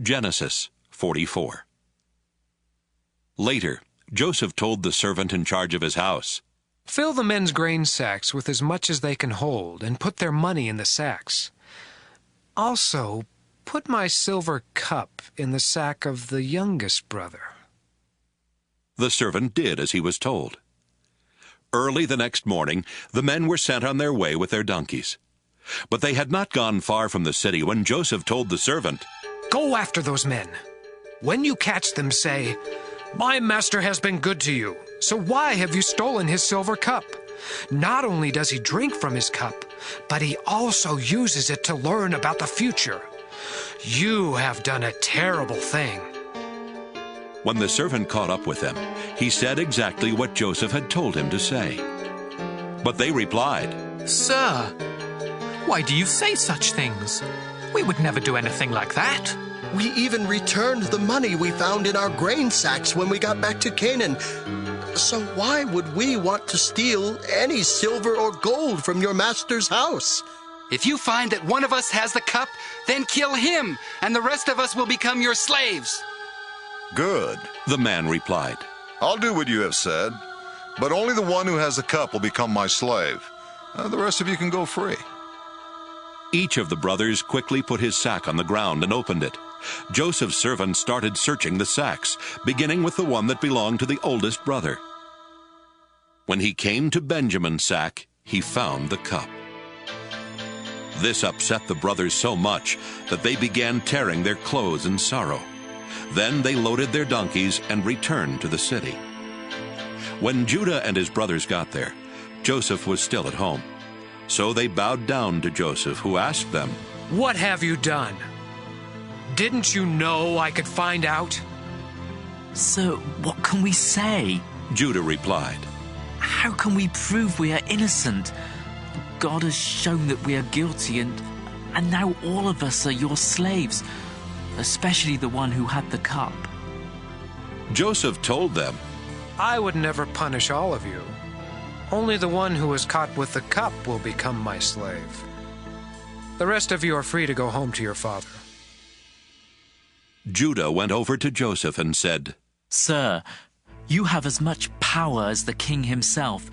Genesis 44. Later, Joseph told the servant in charge of his house, "Fill the men's grain sacks with as much as they can hold, and put their money in the sacks. Also, put my silver cup in the sack of the youngest brother." The servant did as he was told. Early the next morning, the men were sent on their way with their donkeys. But they had not gone far from the city when Joseph told the servant, "Go after those men. When you catch them, say, 'My master has been good to you, so why have you stolen his silver cup? Not only does he drink from his cup, but he also uses it to learn about the future. You have done a terrible thing.'" When the servant caught up with them, he said exactly what Joseph had told him to say. But they replied, "Sir, why do you say such things? We would never do anything like that." We even returned the money we found in our grain sacks when we got back to Canaan. So why would we want to steal any silver or gold from your master's house? If you find that one of us has the cup, then kill him, and the rest of us will become your slaves." "Good," the man replied. "I'll do what you have said, but only the one who has the cup will become my slave. The rest of you can go free." Each of the brothers quickly put his sack on the ground and opened it. Joseph's servant started searching the sacks, beginning with the one that belonged to the oldest brother. When he came to Benjamin's sack, he found the cup. This upset the brothers so much that they began tearing their clothes in sorrow. Then they loaded their donkeys and returned to the city. When Judah and his brothers got there, Joseph was still at home. So they bowed down to Joseph, who asked them, "What have you done? Didn't you know I could find out?" "Sir, what can we say?" Judah replied. "How can we prove we are innocent? God has shown that we are guilty, and now all of us are your slaves, especially the one who had the cup." Joseph told them, "I would never punish all of you. Only the one who was caught with the cup will become my slave. The rest of you are free to go home to your father." Judah went over to Joseph and said, "Sir, you have as much power as the king himself,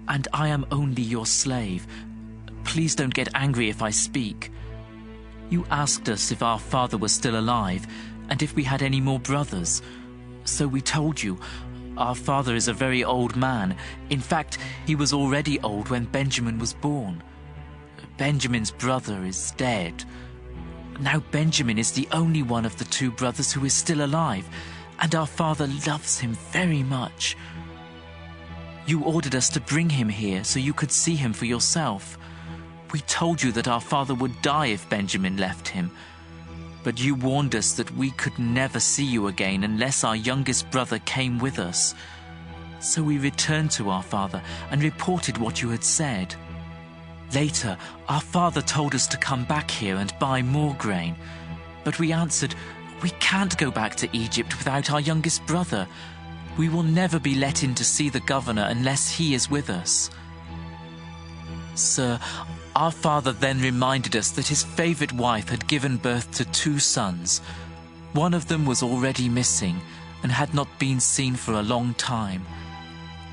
and I am only your slave. Please don't get angry if I speak. You asked us if our father was still alive and if we had any more brothers. So we told you, our father is a very old man. In fact, he was already old when Benjamin was born. Benjamin's brother is dead. Now Benjamin is the only one of the two brothers who is still alive, and our father loves him very much. You ordered us to bring him here so you could see him for yourself. We told you that our father would die if Benjamin left him. But you warned us that we could never see you again unless our youngest brother came with us. So we returned to our father and reported what you had said. Later, our father told us to come back here and buy more grain. But we answered, 'We can't go back to Egypt without our youngest brother. We will never be let in to see the governor unless he is with us.' Sir, our father then reminded us that his favorite wife had given birth to 2 sons. One of them was already missing and had not been seen for a long time.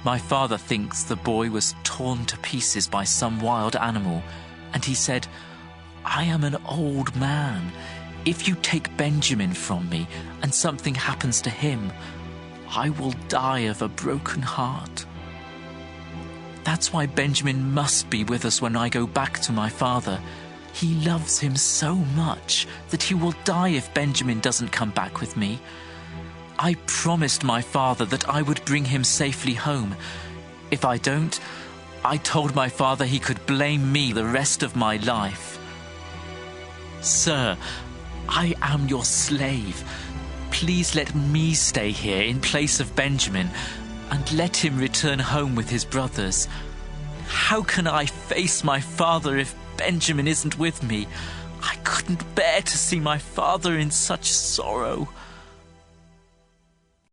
My father thinks the boy was torn to pieces by some wild animal, and he said, 'I am an old man. If you take Benjamin from me and something happens to him, I will die of a broken heart.' That's why Benjamin must be with us when I go back to my father. He loves him so much that he will die if Benjamin doesn't come back with me. I promised my father that I would bring him safely home. If I don't, I told my father he could blame me the rest of my life. Sir, I am your slave. Please let me stay here in place of Benjamin, and let him return home with his brothers. How can I face my father if Benjamin isn't with me? I couldn't bear to see my father in such sorrow."